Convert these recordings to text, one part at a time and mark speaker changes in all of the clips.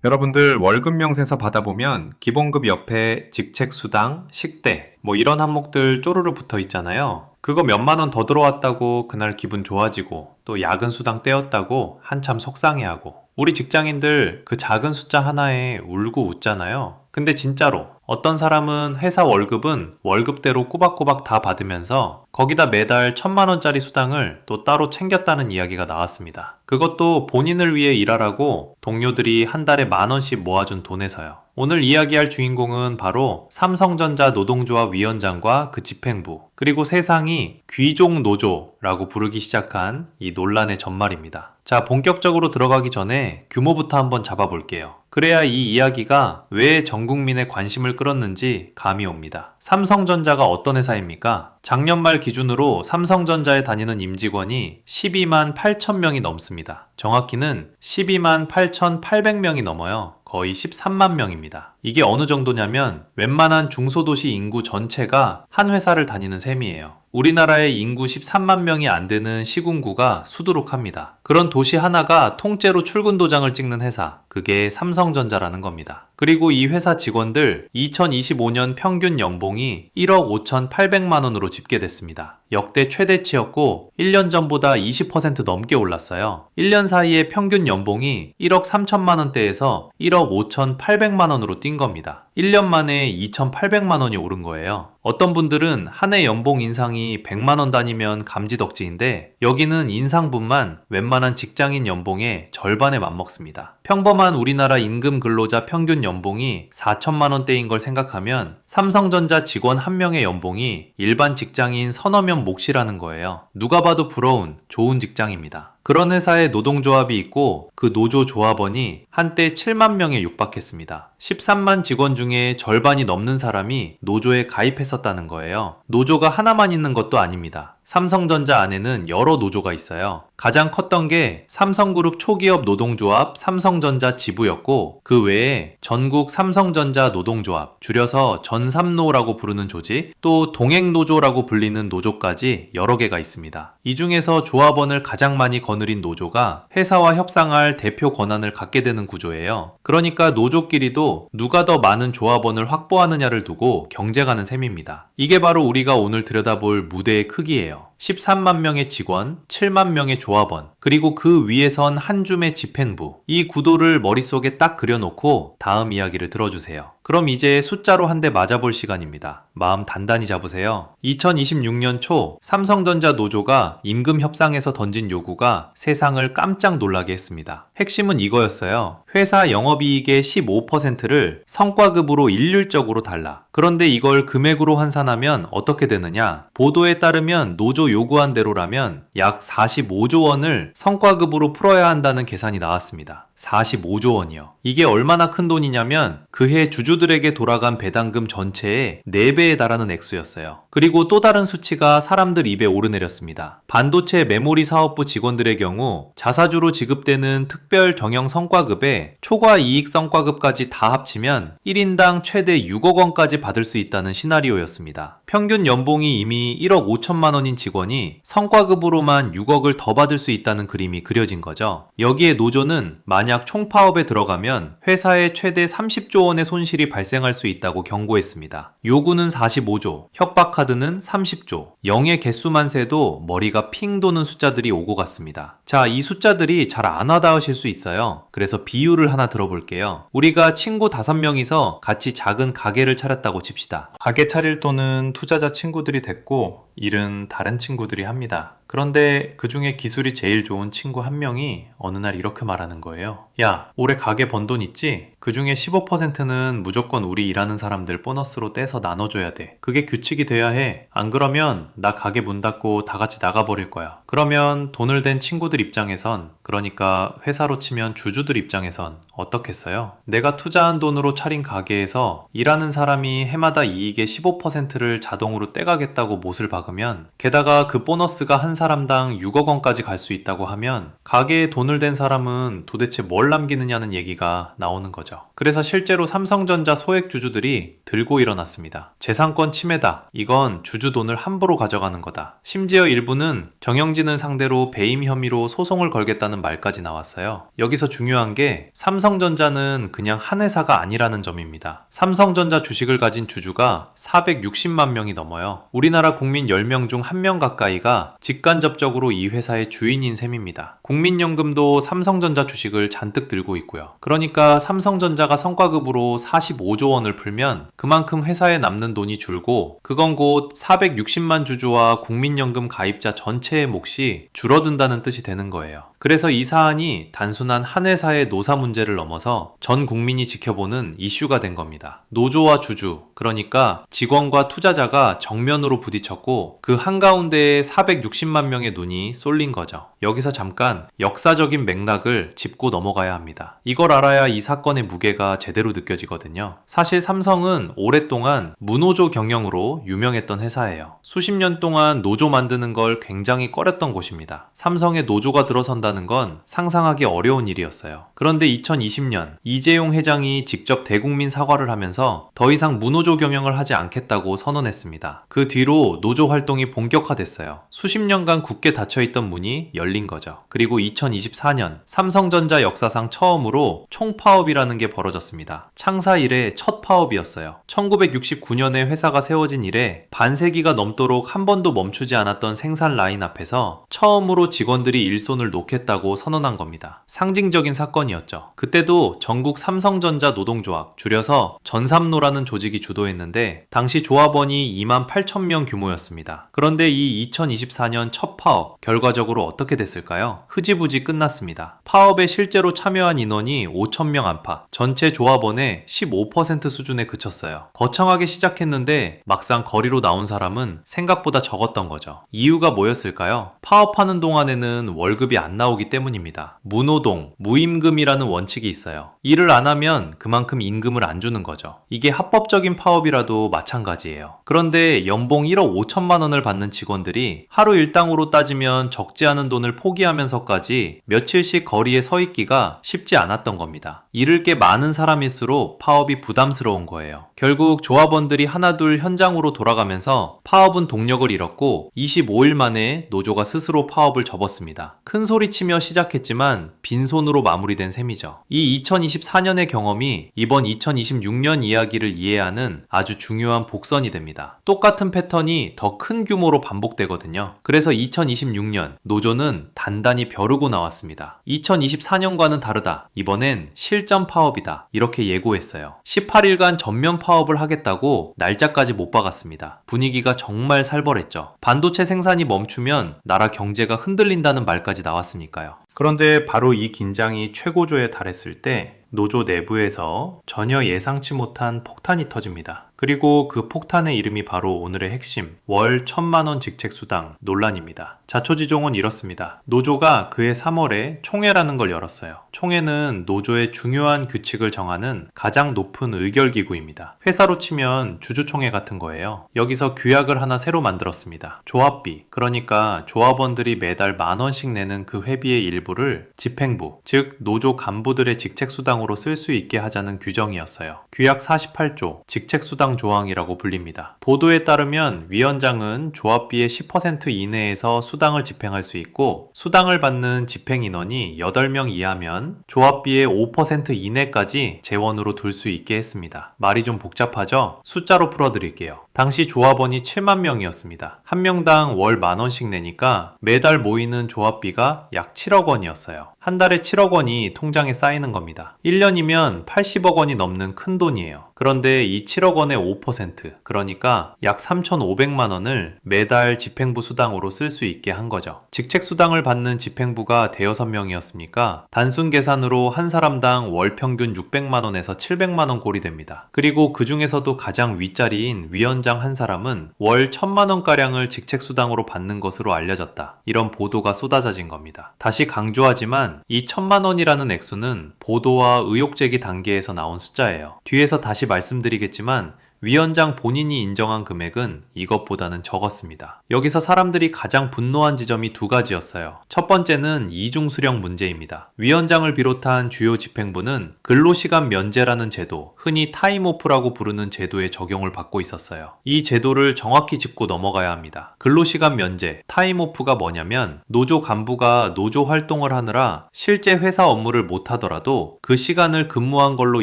Speaker 1: 여러분들 월급 명세서 받아보면 기본급 옆에 직책수당, 식대 뭐 이런 항목들 쪼르르 붙어 있잖아요. 그거 몇만 원 더 들어왔다고 그날 기분 좋아지고 또 야근 수당 떼었다고 한참 속상해하고 우리 직장인들 그 작은 숫자 하나에 울고 웃잖아요. 근데 진짜로 어떤 사람은 회사 월급은 월급대로 꼬박꼬박 다 받으면서 거기다 매달 1,000만 원짜리 수당을 또 따로 챙겼다는 이야기가 나왔습니다. 그것도 본인을 위해 일하라고 동료들이 한 달에 10,000원씩 모아준 돈에서요. 오늘 이야기할 주인공은 바로 삼성전자 노동조합 위원장과 그 집행부, 그리고 세상이 귀족 노조라고 부르기 시작한 이 논란의 전말입니다. 자, 본격적으로 들어가기 전에 규모부터 한번 잡아볼게요. 그래야 이 이야기가 왜 전 국민의 관심을 끌었는지 감이 옵니다. 삼성전자가 어떤 회사입니까? 작년 말 기준으로 삼성전자에 다니는 임직원이 12만 8천 명이 넘습니다. 정확히는 12만 8,800명이 넘어요. 거의 13만 명입니다. 이게 어느 정도냐면 웬만한 중소도시 인구 전체가 한 회사를 다니는 셈이에요. 우리나라의 인구 13만 명이 안 되는 시군구가 수두룩합니다. 그런 도시 하나가 통째로 출근 도장을 찍는 회사, 그게 삼성전자라는 겁니다. 그리고 이 회사 직원들 2025년 평균 연봉이 1억 5,800만 원으로 집계됐습니다. 역대 최대치였고 1년 전보다 20% 넘게 올랐어요. 1년 사이에 평균 연봉이 1억 3천만 원대에서 1억 5,800만 원으로 뛴 겁니다. 1년 만에 2,800만 원이 오른 거예요. 어떤 분들은 한 해 연봉 인상이 100만 원 단위면 감지덕지인데 여기는 인상분만 웬만한 직장인 연봉의 절반에 맞먹습니다. 평범한 우리나라 임금 근로자 평균 연봉이 4천만 원대인 걸 생각하면 삼성전자 직원 한 명의 연봉이 일반 직장인 서너 명 몫이라는 거예요. 누가 봐도 부러운 좋은 직장입니다. 그런 회사에 노동조합이 있고 그 노조 조합원이 한때 7만 명에 육박했습니다. 13만 직원 중에 절반이 넘는 사람이 노조에 가입했었다는 거예요. 노조가 하나만 있는 것도 아닙니다. 삼성전자 안에는 여러 노조가 있어요. 가장 컸던 게 삼성그룹 초기업 노동조합 삼성전자 지부였고 그 외에 전국 삼성전자 노동조합, 줄여서 전삼노라고 부르는 조직, 또 동행노조라고 불리는 노조까지 여러 개가 있습니다. 이 중에서 조합원을 가장 많이 거느린 노조가 회사와 협상할 대표 권한을 갖게 되는 구조예요. 그러니까 노조끼리도 누가 더 많은 조합원을 확보하느냐를 두고 경쟁하는 셈입니다. 이게 바로 우리가 오늘 들여다볼 무대의 크기예요. 13만 명의 직원, 7만 명의 조합원, 그리고 그 위에선 한 줌의 집행부. 이 구도를 머릿속에 딱 그려놓고 다음 이야기를 들어주세요. 그럼 이제 숫자로 한 대 맞아볼 시간입니다. 마음 단단히 잡으세요. 2026년 초 삼성전자 노조가 임금 협상에서 던진 요구가 세상을 깜짝 놀라게 했습니다. 핵심은 이거였어요. 회사 영업이익의 15%를 성과급으로 일률적으로 달라. 그런데 이걸 금액으로 환산하면 어떻게 되느냐? 보도에 따르면 노조 요구한 대로라면 약 45조 원을 성과급으로 풀어야 한다는 계산이 나왔습니다. 45조 원이요. 이게 얼마나 큰 돈이냐면 그해 주주들에게 돌아간 배당금 전체의 4배에 달하는 액수였어요. 그리고 또 다른 수치가 사람들 입에 오르내렸습니다. 반도체 메모리 사업부 직원들의 경우 자사주로 지급되는 특별 경영 성과급에 초과 이익 성과급까지 다 합치면 1인당 최대 6억 원까지 받을 수 있다는 시나리오였습니다. 평균 연봉이 이미 1억 5천만 원인 직원이 성과급으로만 6억을 더 받을 수 있다는 그림이 그려진 거죠. 여기에 노조는 만약 총파업에 들어가면 회사에 최대 30조 원의 손실이 발생할 수 있다고 경고했습니다. 요구는 45조, 협박 카드는 30조, 0의 개수만 세도 머리가 핑 도는 숫자들이 오고 갔습니다. 자, 이 숫자들이 잘 안 와닿으실 수 있어요. 그래서 비유를 하나 들어볼게요. 우리가 친구 5명이서 같이 작은 가게를 차렸다고 칩시다. 가게 차릴 돈은 투자자 친구들이 됐고 일은 다른 친구들이 합니다. 그런데 그 중에 기술이 제일 좋은 친구 한 명이 어느 날 이렇게 말하는 거예요. 야, 올해 가게 번 돈 있지? 그 중에 15%는 무조건 우리 일하는 사람들 보너스로 떼서 나눠줘야 돼. 그게 규칙이 돼야 해. 안 그러면 나 가게 문 닫고 다 같이 나가버릴 거야. 그러면 돈을 댄 친구들 입장에선, 그러니까 회사로 치면 주주들 입장에선 어떻겠어요? 내가 투자한 돈으로 차린 가게에서 일하는 사람이 해마다 이익의 15%를 자동으로 떼가겠다고 못을 박으면, 게다가 그 보너스가 한 사람당 6억 원까지 갈 수 있다고 하면 가게에 돈을 댄 사람은 도대체 뭘 남기느냐는 얘기가 나오는 거죠. 그래서 실제로 삼성전자 소액 주주들이 들고 일어났습니다. 재산권 침해다. 이건 주주 돈을 함부로 가져가는 거다. 심지어 일부는 정영진을 상대로 배임 혐의로 소송을 걸겠다는 말까지 나왔어요. 여기서 중요한 게 삼성 삼성전자는 그냥 한 회사가 아니라는 점입니다. 삼성전자 주식을 가진 주주가 460만 명이 넘어요. 우리나라 국민 10명 중 1명 가까이가 직간접적으로 이 회사의 주인인 셈입니다. 국민연금도 삼성전자 주식을 잔뜩 들고 있고요. 그러니까 삼성전자가 성과급으로 45조 원을 풀면 그만큼 회사에 남는 돈이 줄고 그건 곧 460만 주주와 국민연금 가입자 전체의 몫이 줄어든다는 뜻이 되는 거예요. 그래서 이 사안이 단순한 한 회사의 노사 문제를 넘어서 전 국민이 지켜보는 이슈가 된 겁니다. 노조와 주주, 그러니까 직원과 투자자가 정면으로 부딪혔고 그 한가운데에 460만 명의 눈이 쏠린 거죠. 여기서 잠깐 역사적인 맥락을 짚고 넘어가야 합니다. 이걸 알아야 이 사건의 무게가 제대로 느껴지거든요. 사실 삼성은 오랫동안 무노조 경영으로 유명했던 회사예요. 수십 년 동안 노조 만드는 걸 굉장히 꺼렸던 곳입니다. 삼성에 노조가 들어선다는 건 상상하기 어려운 일이었어요. 그런데 2020년 이재용 회장이 직접 대국민 사과를 하면서 더 이상 무노조 경영을 하지 않겠다고 선언했습니다. 그 뒤로 노조 활동이 본격화됐어요. 수십 년간 굳게 닫혀있던 문이 열린 거죠. 그리고 2024년 삼성전자 역사상 처음으로 총파업이라는 게 벌어졌습니다. 창사 이래 첫 파업이었어요. 1969년에 회사가 세워진 이래 반세기가 넘도록 한 번도 멈추지 않았던 생산 라인 앞에서 처음으로 직원들이 일손을 놓겠다고 선언한 겁니다. 상징적인 사건이었죠. 그때도 전국 삼성전자 노동조합, 줄여서 전삼노라는 조직이 주도했는데 당시 조합원이 28,000명 규모였습니다. 그런데 이 2024년 첫 파업, 결과적으로 어떻게 됐을까요? 흐지부지 끝났습니다. 파업에 실제로 참여한 인원이 5,000명 안팎, 전체 조합원의 15% 수준에 그쳤어요. 거창하게 시작했는데 막상 거리로 나온 사람은 생각보다 적었던 거죠. 이유가 뭐였을까요? 파업하는 동안에는 월급이 안 나오기 때문입니다. 무노동, 무임금이라는 원칙이 있어요. 일을 안 하면 그만큼 임금을 안 주는 거죠. 이게 합법적인 파업이라도 마찬가지예요. 그런데 연봉 1억 5천만 원을 받는 직원들이 하루 일당으로 따지면 적지 않은 돈을 포기하면서까지 며칠씩 거리에 서 있기가 쉽지 않았던 겁니다. 잃을 게 많은 사람일수록 파업이 부담스러운 거예요. 결국 조합원들이 하나둘 현장으로 돌아가면서 파업은 동력을 잃었고 25일 만에 노조가 스스로 파업을 접었습니다. 큰 소리치며 시작했지만 빈손으로 마무리된 셈이죠. 이 2024년의 경험이 이번 2026년 이야기를 이해하는 아주 중요한 복선이 됩니다. 똑같은 패턴이 더 큰 규모로 반복되거든요. 그래서 2026년 노조는 단단히 벼르고 나왔습니다. 2024년과는 다르다. 이번엔 실전 파업이다. 이렇게 예고했어요. 18일간 전면 파업을 하겠다고 날짜까지 못 박았습니다. 분위기가 정말 살벌했죠. 반도체 생산이 멈추면 나라 경제가 흔들린다는 말까지 나왔으니까요. 그런데 바로 이 긴장이 최고조에 달했을 때 노조 내부에서 전혀 예상치 못한 폭탄이 터집니다. 그리고 그 폭탄의 이름이 바로 오늘의 핵심, 월 1,000만원 직책수당 논란입니다. 자초지종은 이렇습니다. 노조가 그해 3월에 총회라는 걸 열었어요. 총회는 노조의 중요한 규칙을 정하는 가장 높은 의결기구입니다. 회사로 치면 주주총회 같은 거예요. 여기서 규약을 하나 새로 만들었습니다. 조합비, 그러니까 조합원들이 매달 10,000원씩 내는 그 회비의 일부를 집행부, 즉 노조 간부들의 직책수당으로 쓸 수 있게 하자는 규정이었어요. 규약 48조, 직책수당 조항이라고 불립니다. 보도에 따르면 위원장은 조합비의 10% 이내에서 수당을 집행할 수 있고 수당을 받는 집행 인원이 8명 이하면 조합비의 5% 이내까지 재원으로 둘 수 있게 했습니다. 말이 좀 복잡하죠? 숫자로 풀어드릴게요. 당시 조합원이 7만 명이었습니다. 한 명당 월 10,000원씩 내니까 매달 모이는 조합비가 약 7억 원이었어요. 한 달에 7억 원이 통장에 쌓이는 겁니다. 1년이면 80억 원이 넘는 큰 돈이에요. 그런데 이 7억 원의 5%, 그러니까 약 3,500만 원을 매달 집행부 수당으로 쓸 수 있게 한 거죠. 직책 수당을 받는 집행부가 대여섯 명이었으니까 단순 계산으로 한 사람당 월 평균 600만 원에서 700만 원 꼴이 됩니다. 그리고 그 중에서도 가장 윗자리인 위원장 한 사람은 월 1,000만 원가량을 직책 수당으로 받는 것으로 알려졌다. 이런 보도가 쏟아져진 겁니다. 다시 강조하지만 이 1,000만 원이라는 액수는 보도와 의혹 제기 단계에서 나온 숫자예요. 뒤에서 다시 말씀드리겠지만 위원장 본인이 인정한 금액은 이것보다는 적었습니다. 여기서 사람들이 가장 분노한 지점이 두 가지였어요. 첫 번째는 이중수령 문제입니다. 위원장을 비롯한 주요 집행부는 근로시간 면제라는 제도, 흔히 타임오프라고 부르는 제도에 적용을 받고 있었어요. 이 제도를 정확히 짚고 넘어가야 합니다. 근로시간 면제, 타임오프가 뭐냐면 노조 간부가 노조 활동을 하느라 실제 회사 업무를 못하더라도 그 시간을 근무한 걸로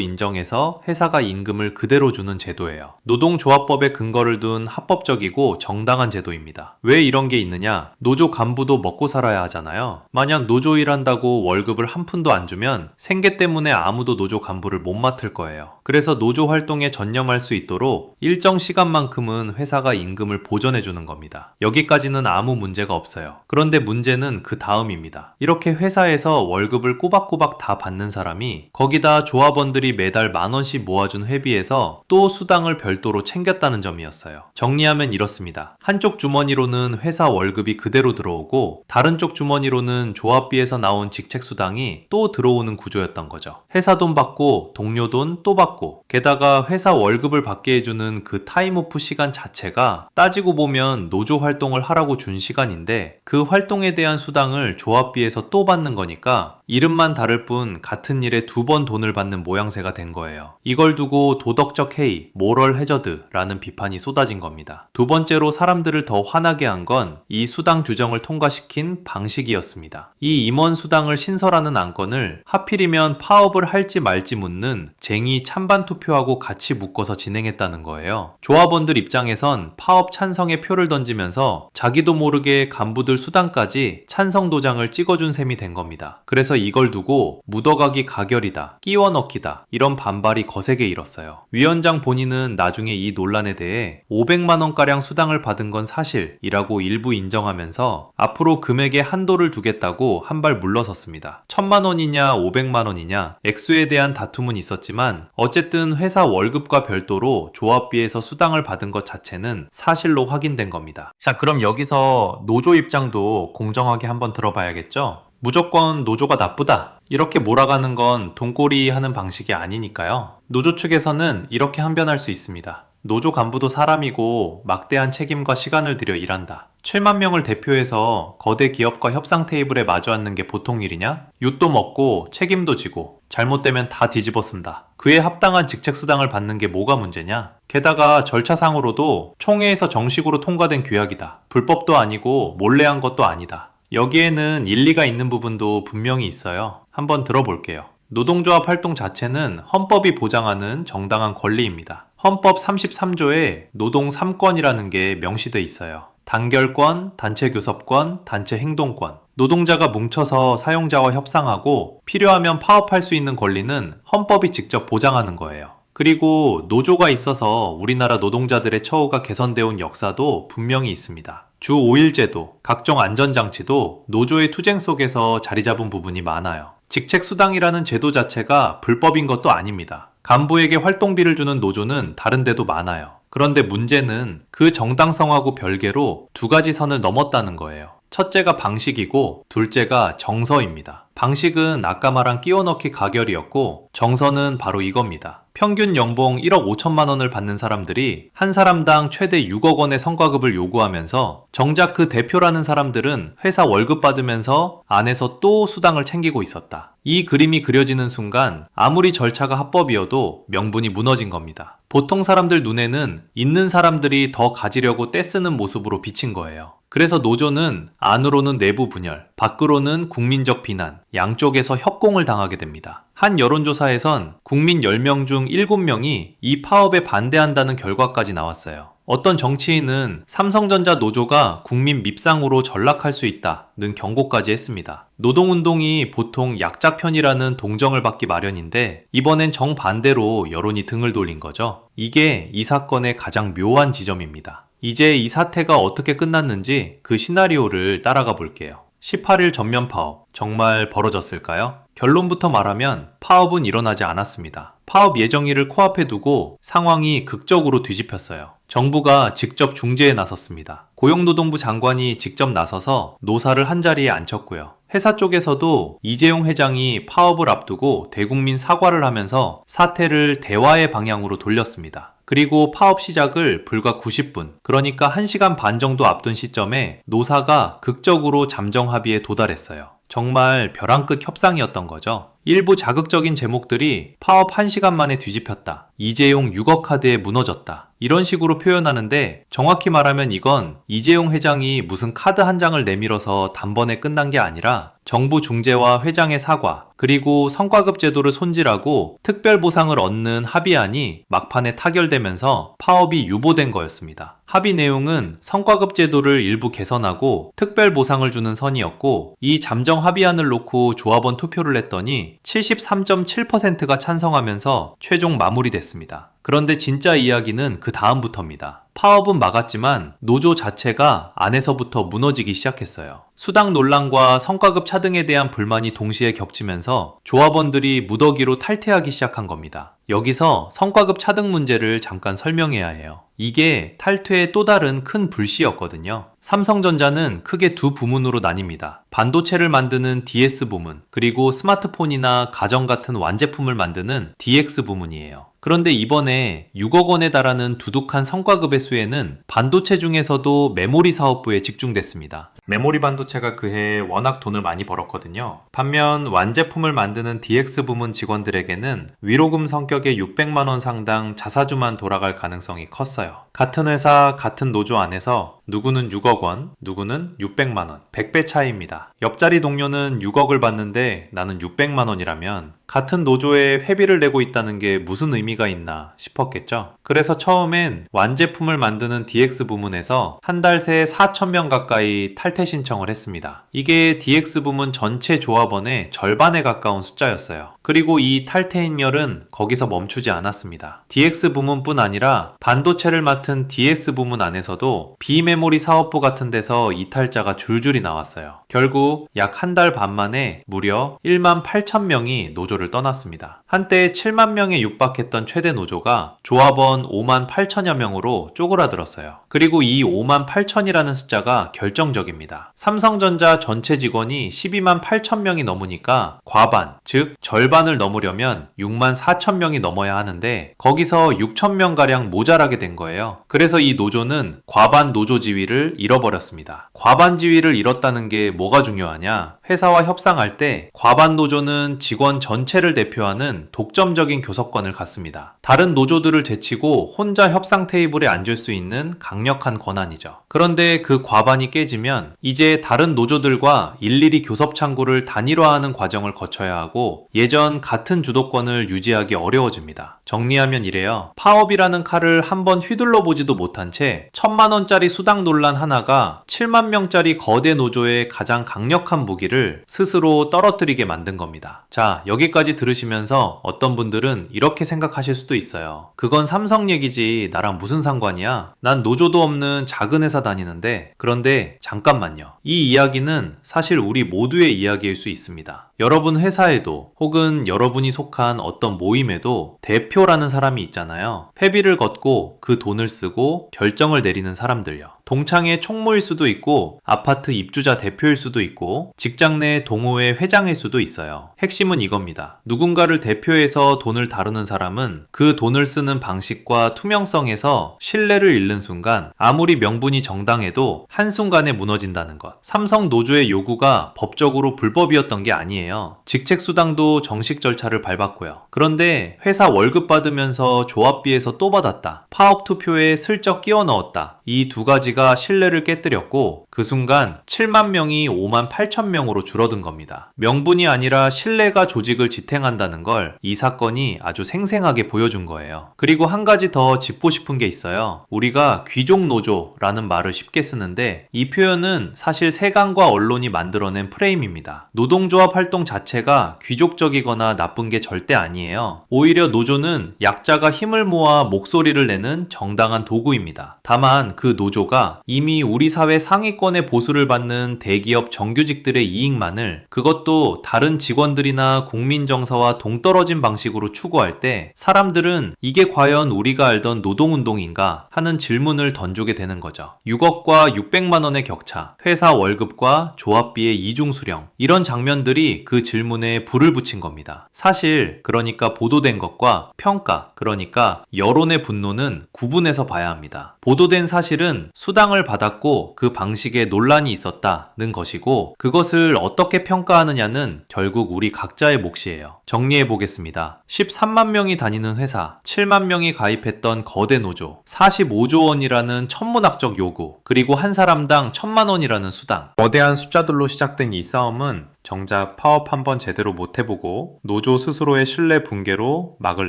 Speaker 1: 인정해서 회사가 임금을 그대로 주는 제도예요. 노동조합법에 근거를 둔 합법적이고 정당한 제도입니다. 왜 이런 게 있느냐? 노조 간부도 먹고 살아야 하잖아요. 만약 노조 일한다고 월급을 한 푼도 안 주면 생계 때문에 아무도 노조 간부를 못 맡을 거예요. 그래서 노조 활동에 전념할 수 있도록 일정 시간만큼은 회사가 임금을 보전해 주는 겁니다. 여기까지는 아무 문제가 없어요. 그런데 문제는 그 다음입니다. 이렇게 회사에서 월급을 꼬박꼬박 다 받는 사람이 거기다 조합원들이 매달 10,000원씩 모아준 회비에서 또 수당을 별도로 챙겼다는 점이었어요. 정리하면 이렇습니다. 한쪽 주머니로는 회사 월급이 그대로 들어오고 다른 쪽 주머니로는 조합비에서 나온 직책수당이 또 들어오는 구조였던 거죠. 회사 돈 받고 동료 돈 또 받고 게다가 회사 월급을 받게 해주는 그 타임오프 시간 자체가 따지고 보면 노조 활동을 하라고 준 시간인데 그 활동에 대한 수당을 조합비에서 또 받는 거니까 이름만 다를 뿐 같은 일에 두 번 돈을 받는 모양새가 된 거예요. 이걸 두고 도덕적 해이, 모럴 해저드라는 비판이 쏟아진 겁니다. 두 번째로 사람들을 더 화나게 한 건 이 수당 규정을 통과시킨 방식이었습니다. 이 임원 수당을 신설하는 안건을 하필이면 파업을 할지 말지 묻는 쟁의 찬반 투표하고 같이 묶어서 진행했다는 거예요. 조합원들 입장에선 파업 찬성의 표를 던지면서 자기도 모르게 간부들 수당까지 찬성 도장을 찍어준 셈이 된 겁니다. 그래서 이걸 두고 묻어가기 가결이다, 끼워 넣기다 이런 반발이 거세게 일었어요. 위원장 본인은 나중에 이 논란에 대해 500만원가량 수당을 받은 건 사실이라고 일부 인정하면서 앞으로 금액에 한도를 두겠다고 한 발 물러섰습니다. 1,000만원이냐 500만원이냐 액수에 대한 다툼은 있었지만 어쨌든 회사 월급과 별도로 조합비에서 수당을 받은 것 자체는 사실로 확인된 겁니다. 자, 그럼 여기서 노조 입장도 공정하게 한번 들어봐야겠죠? 무조건 노조가 나쁘다 이렇게 몰아가는 건 돈꼬리 하는 방식이 아니니까요. 노조 측에서는 이렇게 항변할 수 있습니다. 노조 간부도 사람이고 막대한 책임과 시간을 들여 일한다. 7만 명을 대표해서 거대 기업과 협상 테이블에 마주 앉는 게 보통 일이냐? 윷도 먹고 책임도 지고 잘못되면 다 뒤집어 쓴다. 그에 합당한 직책수당을 받는 게 뭐가 문제냐? 게다가 절차상으로도 총회에서 정식으로 통과된 규약이다. 불법도 아니고 몰래 한 것도 아니다. 여기에는 일리가 있는 부분도 분명히 있어요. 한번 들어볼게요. 노동조합 활동 자체는 헌법이 보장하는 정당한 권리입니다. 헌법 33조에 노동 3권이라는 게 명시돼 있어요. 단결권, 단체 교섭권, 단체 행동권. 노동자가 뭉쳐서 사용자와 협상하고 필요하면 파업할 수 있는 권리는 헌법이 직접 보장하는 거예요. 그리고 노조가 있어서 우리나라 노동자들의 처우가 개선되어 온 역사도 분명히 있습니다. 주 5일 제도, 각종 안전장치도 노조의 투쟁 속에서 자리 잡은 부분이 많아요. 직책수당이라는 제도 자체가 불법인 것도 아닙니다. 간부에게 활동비를 주는 노조는 다른 데도 많아요. 그런데 문제는 그 정당성하고 별개로 두 가지 선을 넘었다는 거예요. 첫째가 방식이고 둘째가 정서입니다. 방식은 아까 말한 끼워넣기 가결이었고 정서는 바로 이겁니다. 평균 연봉 1억 5천만 원을 받는 사람들이 한 사람당 최대 6억 원의 성과급을 요구하면서 정작 그 대표라는 사람들은 회사 월급 받으면서 안에서 또 수당을 챙기고 있었다. 이 그림이 그려지는 순간 아무리 절차가 합법이어도 명분이 무너진 겁니다. 보통 사람들 눈에는 있는 사람들이 더 가지려고 떼쓰는 모습으로 비친 거예요. 그래서 노조는 안으로는 내부 분열, 밖으로는 국민적 비난, 양쪽에서 협공을 당하게 됩니다. 한 여론조사에선 국민 10명 중 7명이 이 파업에 반대한다는 결과까지 나왔어요. 어떤 정치인은 삼성전자 노조가 국민 밉상으로 전락할 수 있다는 경고까지 했습니다. 노동운동이 보통 약자 편이라는 동정을 받기 마련인데 이번엔 정반대로 여론이 등을 돌린 거죠. 이게 이 사건의 가장 묘한 지점입니다. 이제 이 사태가 어떻게 끝났는지 그 시나리오를 따라가 볼게요. 18일 전면 파업, 정말 벌어졌을까요? 결론부터 말하면 파업은 일어나지 않았습니다. 파업 예정일을 코앞에 두고 상황이 극적으로 뒤집혔어요. 정부가 직접 중재에 나섰습니다. 고용노동부 장관이 직접 나서서 노사를 한자리에 앉혔고요. 회사 쪽에서도 이재용 회장이 파업을 앞두고 대국민 사과를 하면서 사태를 대화의 방향으로 돌렸습니다. 그리고 파업 시작을 불과 90분, 그러니까 1시간 반 정도 앞둔 시점에 노사가 극적으로 잠정 합의에 도달했어요. 정말 벼랑 끝 협상이었던 거죠. 일부 자극적인 제목들이 파업 1시간 만에 뒤집혔다. 이재용 6억 카드에 무너졌다. 이런 식으로 표현하는데 정확히 말하면 이건 이재용 회장이 무슨 카드 한 장을 내밀어서 단번에 끝난 게 아니라 정부 중재와 회장의 사과, 그리고 성과급 제도를 손질하고 특별 보상을 얻는 합의안이 막판에 타결되면서 파업이 유보된 거였습니다. 합의 내용은 성과급 제도를 일부 개선하고 특별 보상을 주는 선이었고, 이 잠정 합의안을 놓고 조합원 투표를 했더니 73.7%가 찬성하면서 최종 마무리됐습니다. 그런데 진짜 이야기는 그 다음부터입니다. 파업은 막았지만 노조 자체가 안에서부터 무너지기 시작했어요. 수당 논란과 성과급 차등에 대한 불만이 동시에 겹치면서 조합원들이 무더기로 탈퇴하기 시작한 겁니다. 여기서 성과급 차등 문제를 잠깐 설명해야 해요. 이게 탈퇴의 또 다른 큰 불씨였거든요. 삼성전자는 크게 두 부문으로 나뉩니다. 반도체를 만드는 DS 부문, 그리고 스마트폰이나 가전 같은 완제품을 만드는 DX 부문이에요. 그런데 이번에 6억 원에 달하는 두둑한 성과급의 수혜는 반도체 중에서도 메모리 사업부에 집중됐습니다. 메모리 반도체가 그해 워낙 돈을 많이 벌었거든요. 반면 완제품을 만드는 DX 부문 직원들에게는 위로금 성격의 600만 원 상당 자사주만 돌아갈 가능성이 컸어요. 같은 회사, 같은 노조 안에서 누구는 6억 원, 누구는 600만 원, 100배 차이입니다. 옆자리 동료는 6억을 받는데 나는 600만 원이라면 같은 노조에 회비를 내고 있다는 게 무슨 의미가 있나 싶었겠죠. 그래서 처음엔 완제품을 만드는 DX 부문에서 한 달 새 4,000명 가까이 탈퇴 신청을 했습니다. 이게 DX 부문 전체 조합원의 절반에 가까운 숫자였어요. 그리고 이 탈퇴인열은 거기서 멈추지 않았습니다. DX 부문뿐 아니라 반도체를 맡은 DS 부문 안에서도 비메모리 사업부 같은 데서 이탈자가 줄줄이 나왔어요. 결국 약 한 달 반 만에 무려 1만 8천 명이 노조를 떠났습니다. 한때 7만 명에 육박했던 최대 노조가 조합원 5만 8천여 명으로 쪼그라들었어요. 그리고 이 5만 8천이라는 숫자가 결정적입니다. 삼성전자 전체 직원이 12만 8천 명이 넘으니까 과반, 즉 절반을 넘으려면 6만 4천 명이 넘어야 하는데 거기서 6천 명가량 모자라게 된 거예요. 그래서 이 노조는 과반 노조 지위를 잃어버렸습니다. 과반 지위를 잃었다는 게 뭐가 중요하냐? 회사와 협상할 때 과반 노조는 직원 전체를 대표하는 독점적인 교섭권을 갖습니다. 다른 노조들을 제치고 혼자 협상 테이블에 앉을 수 있는 강력한 권한이죠. 그런데 그 과반이 깨지면 이제 다른 노조들과 일일이 교섭 창구를 단일화하는 과정을 거쳐야 하고 예전 같은 주도권을 유지하기 어려워집니다. 정리하면 이래요. 파업이라는 칼을 한번 휘둘러 보지도 못한 채 1,000만 원짜리 수당 논란 하나가 7만 명짜리 거대 노조의 가장 강력한 무기를 스스로 떨어뜨리게 만든 겁니다. 자, 여기까지 들으시면서 어떤 분들은 이렇게 생각하실 수도 있어요. 그건 삼성 얘기지 나랑 무슨 상관이야? 난 노조도 없는 작은 회사 다니는데. 그런데 잠깐만요. 이 이야기는 사실 우리 모두의 이야기일 수 있습니다. 여러분 회사에도 혹은 여러분이 속한 어떤 모임에도 대표라는 사람이 있잖아요. 회비를 걷고 그 돈을 쓰고 결정을 내리는 사람들요. 동창회 총무일 수도 있고 아파트 입주자 대표일 수도 있고 직장 내 동호회 회장일 수도 있어요. 핵심은 이겁니다. 누군가를 대표해서 돈을 다루는 사람은 그 돈을 쓰는 방식과 투명성에서 신뢰를 잃는 순간 아무리 명분이 정당해도 한순간에 무너진다는 것. 삼성 노조의 요구가 법적으로 불법이었던 게 아니에요. 직책수당도 정식 절차를 밟았고요. 그런데 회사 월급 받으면서 조합비에서 또 받았다. 파업 투표에 슬쩍 끼워 넣었다. 이 두 가지가 신뢰를 깨뜨렸고 그 순간 7만 명이 5만 8천 명으로 줄어든 겁니다. 명분이 아니라 신뢰가 조직을 지탱한다는 걸 이 사건이 아주 생생하게 보여준 거예요. 그리고 한 가지 더 짚고 싶은 게 있어요. 우리가 귀족 노조라는 말을 쉽게 쓰는데 이 표현은 사실 세간과 언론이 만들어낸 프레임입니다. 노동조합 활동 자체가 귀족적이거나 나쁜 게 절대 아니에요. 오히려 노조는 약자가 힘을 모아 목소리를 내는 정당한 도구입니다. 다만 그 노조가 그러니까 이미 우리 사회 상위권의 보수를 받는 대기업 정규직들의 이익만을, 그것도 다른 직원들이나 국민 정서와 동떨어진 방식으로 추구할 때 사람들은 이게 과연 우리가 알던 노동운동인가 하는 질문을 던지게 되는 거죠. 6억과 600만 원의 격차, 회사 월급과 조합비의 이중수령, 이런 장면들이 그 질문에 불을 붙인 겁니다. 사실 그러니까 보도된 것과 평가, 그러니까 여론의 분노는 구분해서 봐야 합니다. 보도된 사실은 수당을 받았고 그 방식에 논란이 있었다는 것이고, 그것을 어떻게 평가하느냐는 결국 우리 각자의 몫이에요. 정리해 보겠습니다. 13만 명이 다니는 회사, 7만 명이 가입했던 거대 노조, 45조 원이라는 천문학적 요구, 그리고 한 사람당 1,000만 원이라는 수당. 거대한 숫자들로 시작된 이 싸움은 정작 파업 한번 제대로 못 해보고 노조 스스로의 신뢰 붕괴로 막을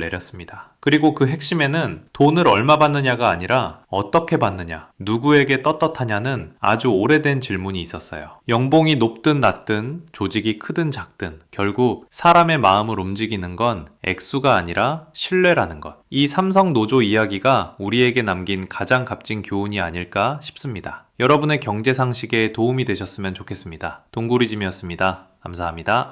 Speaker 1: 내렸습니다. 그리고 그 핵심에는 돈을 얼마 받느냐가 아니라 어떻게 받느냐, 누구에게 떳떳하냐는 아주 오래된 질문이 있었어요. 연봉이 높든 낮든, 조직이 크든 작든, 결국 사람의 마음을 움직이는 건 액수가 아니라 신뢰라는 것. 이 삼성 노조 이야기가 우리에게 남긴 가장 값진 교훈이 아닐까 싶습니다. 여러분의 경제 상식에 도움이 되셨으면 좋겠습니다. 동구리즘이었습니다. 감사합니다.